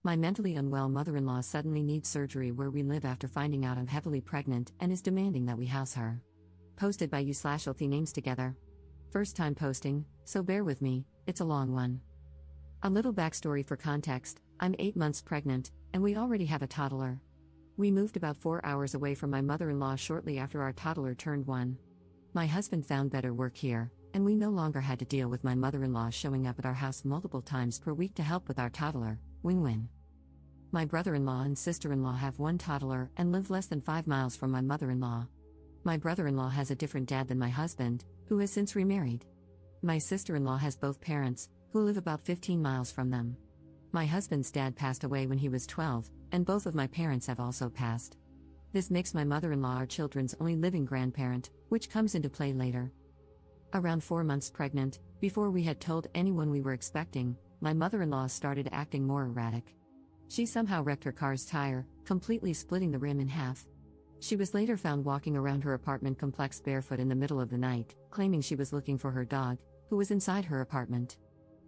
My mentally unwell mother-in-law suddenly needs surgery where we live after finding out I'm heavily pregnant and is demanding that we house her. Posted by you/Althea names together. First time posting, so bear with me, it's a long one. A little backstory for context: I'm 8 months pregnant, and we already have a toddler. We moved about 4 hours away from my mother-in-law shortly after our toddler turned 1. My husband found better work here, and we no longer had to deal with my mother-in-law showing up at our house multiple times per week to help with our toddler. Win-win. My brother-in-law and sister-in-law have 1 toddler and live less than 5 miles from my mother-in-law. My brother-in-law has a different dad than my husband, who has since remarried. My sister-in-law has both parents, who live about 15 miles from them. My husband's dad passed away when he was 12, and both of my parents have also passed. This makes my mother-in-law our children's only living grandparent, which comes into play later. Around 4 months pregnant, before we had told anyone we were expecting, my mother-in-law started acting more erratic. She somehow wrecked her car's tire, completely splitting the rim in half. She was later found walking around her apartment complex barefoot in the middle of the night, claiming she was looking for her dog, who was inside her apartment.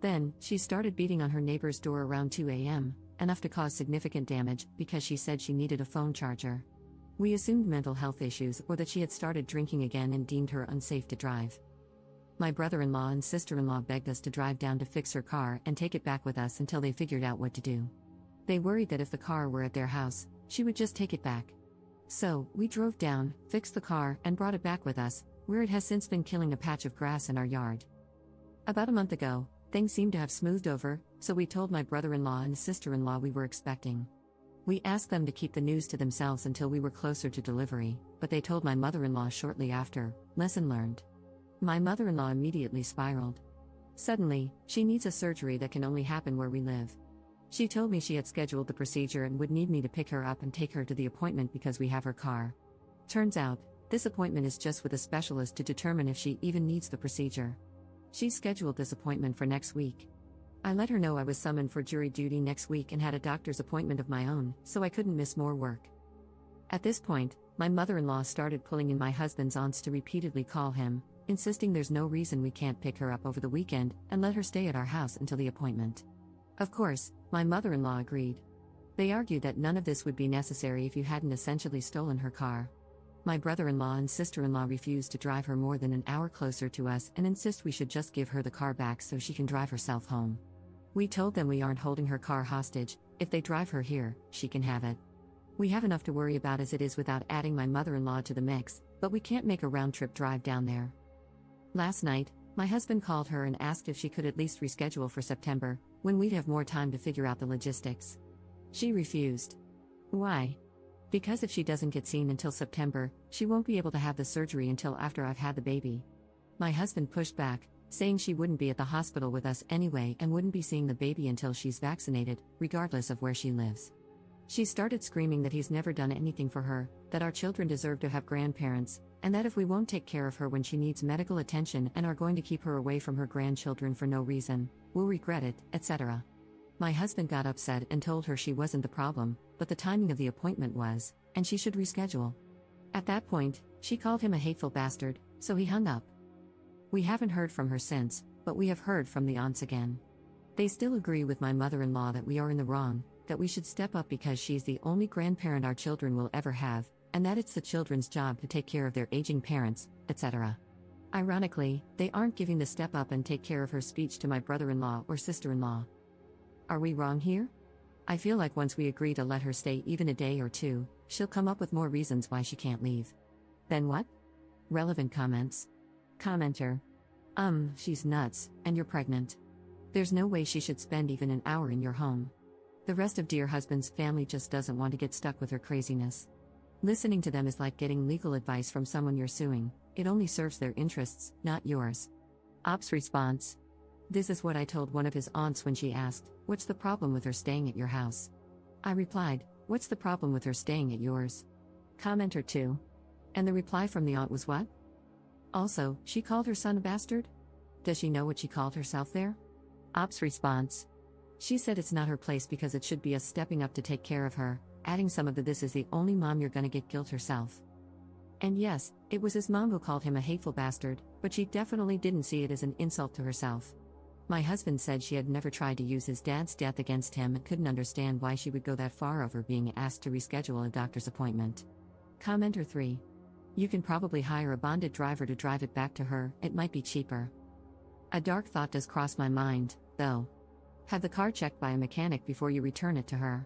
Then, she started beating on her neighbor's door around 2 a.m., enough to cause significant damage because she said she needed a phone charger. We assumed mental health issues or that she had started drinking again and deemed her unsafe to drive. My brother-in-law and sister-in-law begged us to drive down to fix her car and take it back with us until they figured out what to do. They worried that if the car were at their house, she would just take it back. So, we drove down, fixed the car, and brought it back with us, where it has since been killing a patch of grass in our yard. About a month ago, things seemed to have smoothed over, so we told my brother-in-law and sister-in-law we were expecting. We asked them to keep the news to themselves until we were closer to delivery, but they told my mother-in-law shortly after. Lesson learned. My mother-in-law immediately spiraled. Suddenly, she needs a surgery that can only happen where we live. She told me she had scheduled the procedure and would need me to pick her up and take her to the appointment because we have her car. Turns out, this appointment is just with a specialist to determine if she even needs the procedure. She scheduled this appointment for next week. I let her know I was summoned for jury duty next week and had a doctor's appointment of my own, so I couldn't miss more work. At this point, my mother-in-law started pulling in my husband's aunts to repeatedly call him, insisting there's no reason we can't pick her up over the weekend and let her stay at our house until the appointment. Of course, my mother-in-law agreed. They argued that none of this would be necessary if you hadn't essentially stolen her car. My brother-in-law and sister-in-law refused to drive her more than an hour closer to us and insist we should just give her the car back so she can drive herself home. We told them we aren't holding her car hostage. If they drive her here, she can have it. We have enough to worry about as it is without adding my mother-in-law to the mix, but we can't make a round-trip drive down there. Last night, my husband called her and asked if she could at least reschedule for September, when we'd have more time to figure out the logistics. She refused. Why? Because if she doesn't get seen until September, she won't be able to have the surgery until after I've had the baby. My husband pushed back, saying she wouldn't be at the hospital with us anyway and wouldn't be seeing the baby until she's vaccinated, regardless of where she lives. She started screaming that he's never done anything for her, that our children deserve to have grandparents, and that if we won't take care of her when she needs medical attention and are going to keep her away from her grandchildren for no reason, we'll regret it, etc. My husband got upset and told her she wasn't the problem, but the timing of the appointment was, and she should reschedule. At that point, she called him a hateful bastard, so he hung up. We haven't heard from her since, but we have heard from the aunts again. They still agree with my mother-in-law that we are in the wrong, that we should step up because she's the only grandparent our children will ever have, and that it's the children's job to take care of their aging parents, etc. Ironically, they aren't giving the step up and take care of her speech to my brother-in-law or sister-in-law. Are we wrong here? I feel like once we agree to let her stay even a day or two, she'll come up with more reasons why she can't leave. Then what? Relevant comments. Commenter. She's nuts, and you're pregnant. There's no way she should spend even an hour in your home. The rest of dear husband's family just doesn't want to get stuck with her craziness. Listening to them is like getting legal advice from someone you're suing. It only serves their interests, not yours. Op's response. This is what I told one of his aunts when she asked, "What's the problem with her staying at your house?" I replied, "What's the problem with her staying at yours?" Commenter 2. And the reply from the aunt was what? Also, she called her son a bastard? Does she know what she called herself there? Op's response. She said it's not her place because it should be us stepping up to take care of her, adding some of the "this is the only mom you're gonna get" guilt herself. And yes, it was his mom who called him a hateful bastard, but she definitely didn't see it as an insult to herself. My husband said she had never tried to use his dad's death against him and couldn't understand why she would go that far over being asked to reschedule a doctor's appointment. Commenter 3. You can probably hire a bonded driver to drive it back to her, it might be cheaper. A dark thought does cross my mind, though. Have the car checked by a mechanic before you return it to her.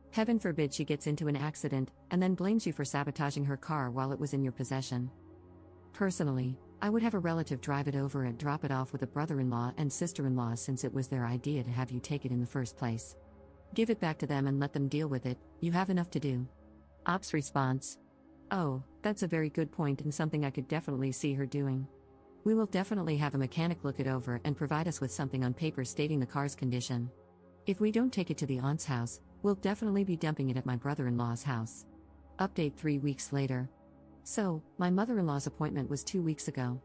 Heaven forbid she gets into an accident and then blames you for sabotaging her car while it was in your possession. Personally, I would have a relative drive it over and drop it off with a brother-in-law and sister-in-law since it was their idea to have you take it in the first place. Give it back to them and let them deal with it, you have enough to do. Ops response. Oh, that's a very good point and something I could definitely see her doing. We will definitely have a mechanic look it over and provide us with something on paper stating the car's condition. If we don't take it to the aunt's house, we'll definitely be dumping it at my brother-in-law's house. Update 3 weeks later. So, my mother-in-law's appointment was 2 weeks ago.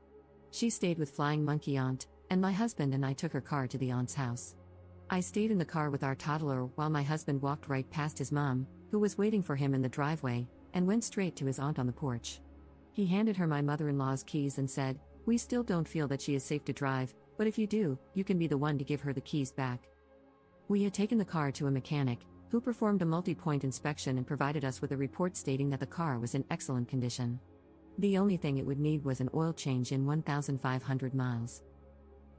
She stayed with Flying Monkey Aunt, and my husband and I took her car to the aunt's house. I stayed in the car with our toddler while my husband walked right past his mom, who was waiting for him in the driveway, and went straight to his aunt on the porch. He handed her my mother-in-law's keys and said, "We still don't feel that she is safe to drive, but if you do, you can be the one to give her the keys back." We had taken the car to a mechanic, who performed a multi-point inspection and provided us with a report stating that the car was in excellent condition. The only thing it would need was an oil change in 1,500 miles.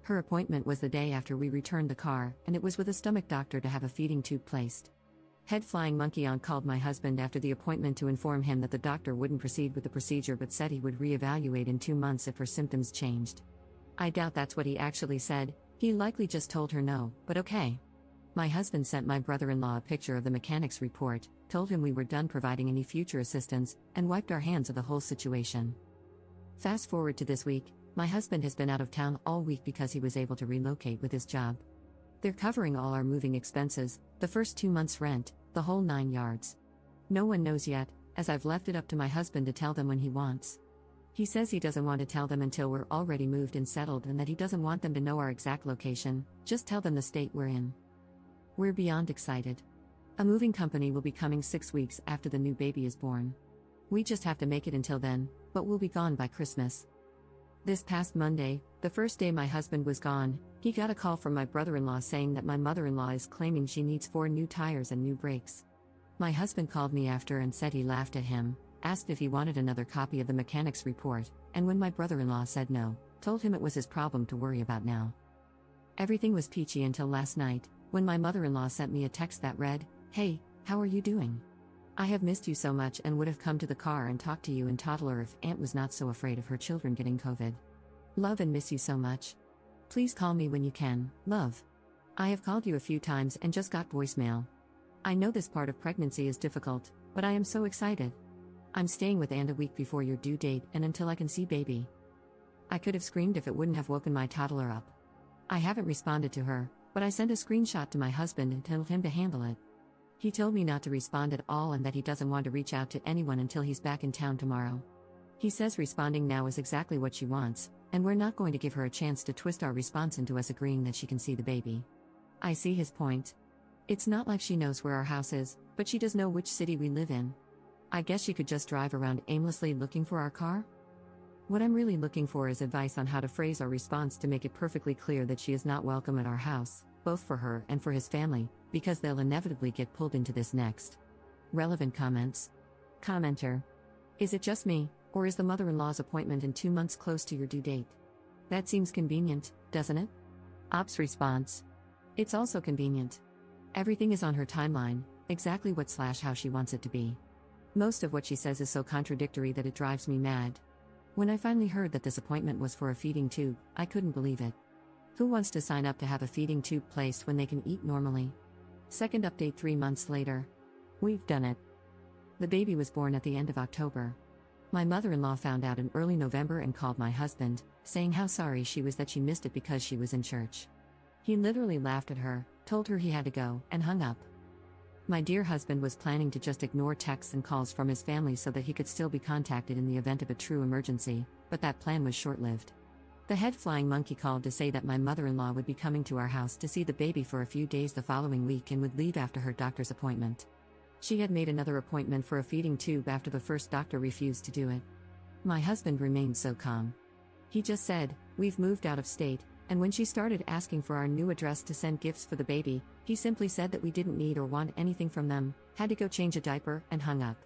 Her appointment was the day after we returned the car, and it was with a stomach doctor to have a feeding tube placed. Head Flying Monkey Aunt called my husband after the appointment to inform him that the doctor wouldn't proceed with the procedure but said he would reevaluate in 2 months if her symptoms changed. I doubt that's what he actually said, he likely just told her no, but okay. My husband sent my brother-in-law a picture of the mechanic's report, told him we were done providing any future assistance, and wiped our hands of the whole situation. Fast forward to this week, my husband has been out of town all week because he was able to relocate with his job. They're covering all our moving expenses, the first 2 months' rent, the whole 9 yards. No one knows yet, as I've left it up to my husband to tell them when he wants. He says he doesn't want to tell them until we're already moved and settled and that he doesn't want them to know our exact location, just tell them the state we're in. We're beyond excited. A moving company will be coming 6 weeks after the new baby is born. We just have to make it until then, but we'll be gone by Christmas. This past Monday, the first day my husband was gone, he got a call from my brother-in-law saying that my mother-in-law is claiming she needs 4 new tires and new brakes. My husband called me after and said he laughed at him, asked if he wanted another copy of the mechanic's report, and when my brother-in-law said no, told him it was his problem to worry about now. Everything was peachy until last night, when my mother-in-law sent me a text that read, "Hey, how are you doing? I have missed you so much and would have come to the car and talked to you and toddler if Aunt was not so afraid of her children getting COVID. Love and miss you so much. Please call me when you can, love. I have called you a few times and just got voicemail. I know this part of pregnancy is difficult, but I am so excited. I'm staying with Aunt a week before your due date and until I can see baby." I could have screamed if it wouldn't have woken my toddler up. I haven't responded to her, but I sent a screenshot to my husband and told him to handle it. He told me not to respond at all and that he doesn't want to reach out to anyone until he's back in town tomorrow. He says responding now is exactly what she wants, and we're not going to give her a chance to twist our response into us agreeing that she can see the baby. I see his point. It's not like she knows where our house is, but she does know which city we live in. I guess she could just drive around aimlessly looking for our car? What I'm really looking for is advice on how to phrase our response to make it perfectly clear that she is not welcome at our house, both for her and for his family, because they'll inevitably get pulled into this next. Relevant comments. Commenter. Is it just me, or is the mother-in-law's appointment in 2 months close to your due date? That seems convenient, doesn't it? Ops response. It's also convenient. Everything is on her timeline, exactly what/how she wants it to be. Most of what she says is so contradictory that it drives me mad. When I finally heard that this appointment was for a feeding tube, I couldn't believe it. Who wants to sign up to have a feeding tube placed when they can eat normally? Second update 3 months later. We've done it. The baby was born at the end of October. My mother-in-law found out in early November and called my husband, saying how sorry she was that she missed it because she was in church. He literally laughed at her, told her he had to go, and hung up. My dear husband was planning to just ignore texts and calls from his family so that he could still be contacted in the event of a true emergency, but that plan was short-lived. The head Flying Monkey called to say that my mother-in-law would be coming to our house to see the baby for a few days the following week and would leave after her doctor's appointment. She had made another appointment for a feeding tube after the first doctor refused to do it. My husband remained so calm. He just said, "We've moved out of state, and when she started asking for our new address to send gifts for the baby, he simply said that we didn't need or want anything from them, had to go change a diaper, and hung up.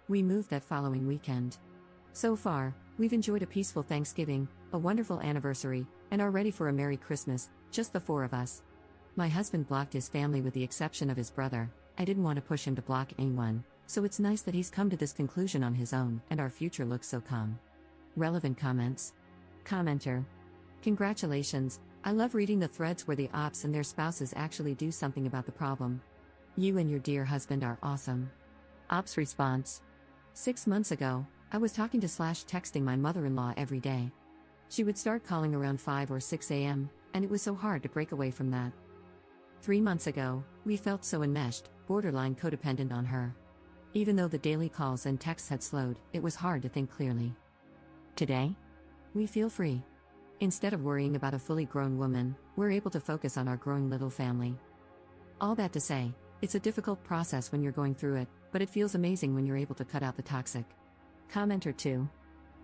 We moved that following weekend. So far, we've enjoyed a peaceful Thanksgiving, a wonderful anniversary, and are ready for a Merry Christmas, just the four of us. My husband blocked his family with the exception of his brother. I didn't want to push him to block anyone, so it's nice that he's come to this conclusion on his own, and our future looks so calm. Relevant comments. Commenter. Congratulations, I love reading the threads where the ops and their spouses actually do something about the problem. You and your dear husband are awesome. Ops response. 6 months ago, I was talking to / texting my mother-in-law every day. She would start calling around 5 or 6 a.m., and it was so hard to break away from that. 3 months ago, we felt so enmeshed, borderline codependent on her. Even though the daily calls and texts had slowed, it was hard to think clearly. Today? We feel free. Instead of worrying about a fully grown woman, we're able to focus on our growing little family. All that to say, it's a difficult process when you're going through it, but it feels amazing when you're able to cut out the toxic. Commenter 2.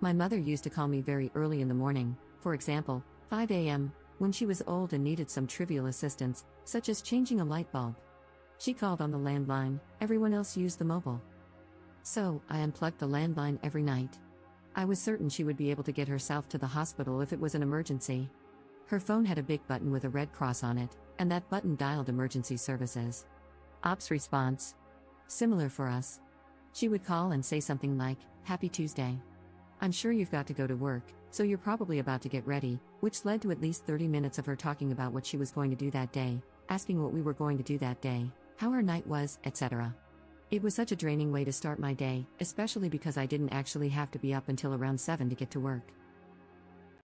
My mother used to call me very early in the morning, for example, 5 a.m., when she was old and needed some trivial assistance, such as changing a light bulb. She called on the landline, everyone else used the mobile. So, I unplugged the landline every night. I was certain she would be able to get herself to the hospital if it was an emergency. Her phone had a big button with a red cross on it, and that button dialed emergency services. Ops response. Similar for us. She would call and say something like, "Happy Tuesday. I'm sure you've got to go to work, so you're probably about to get ready," which led to at least 30 minutes of her talking about what she was going to do that day, asking what we were going to do that day, how our night was, etc. It was such a draining way to start my day, especially because I didn't actually have to be up until around 7 to get to work.